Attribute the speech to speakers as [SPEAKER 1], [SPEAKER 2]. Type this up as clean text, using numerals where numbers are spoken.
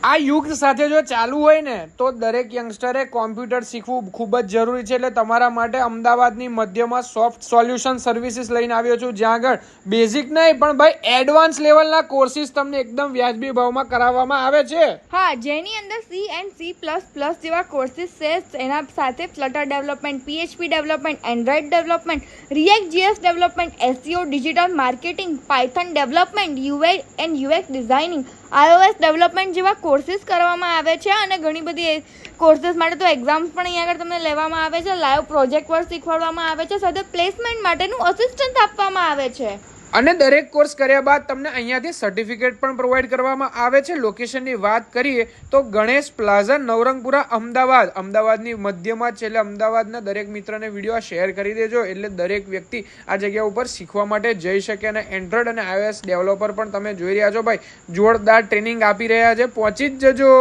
[SPEAKER 1] આ યુગ સાથે જો ચાલુ હોય ને તો દરેક યંગસ્ટરે કોમ્પ્યુટર શીખવું ખૂબ જ જરૂરી છે. એટલે તમારા માટે અમદાવાદની મધ્યમાં સોફ્ટ સોલ્યુશન સર્વિસીસ લઈને આવ્યો છું, જ્યાં આગળ બેઝિક નહીં પણ ભાઈ એડવાન્સ લેવલના કોર્સિસ તમને એકદમ વ્યાજબી ભાવમાં કરાવવામાં આવે છે.
[SPEAKER 2] હા, જેની અંદર C and C++ જેવા કોર્સિસ છે. એના સાથે flutter development, PHP development, Android development, React.js development, SEO, digital marketing, Python development, UI and UX designing, iOS development જેવા કોર્સિસ કરવામાં આવે છે. અને ઘણી બધી કોર્સિસ માટે તો એક્ઝામ્સ પણ અહીંયા આગળ તમને લેવામાં આવે છે. લાઈવ પ્રોજેક્ટ વર્ક શીખવાડવામાં આવે છે. સાથે પ્લેસમેન્ટ માટેનું અસિસ્ટન્સ આપવામાં આવે છે.
[SPEAKER 1] અને દરેક કોર્સ કર્યા બાદ તમને અહીંયાથી સર્ટિફિકેટ પણ પ્રોવાઈડ કરવામાં આવે છે. લોકેશનની વાત કરીએ તો ગણેશ પ્લાઝા, નવરંગપુરા, અમદાવાદની મધ્યમાં છે. એટલે અમદાવાદના દરેક મિત્રને વિડીયો શેર કરી દેજો, એટલે દરેક વ્યક્તિ આ જગ્યા ઉપર શીખવા માટે જઈ શકે. અને એન્ડ્રોઇડ અને iOS ડેવલપર પણ તમે જોઈ રહ્યા છો ભાઈ, જોરદાર ટ્રેનિંગ આપી રહ્યા છે. પહોંચી જ જજો.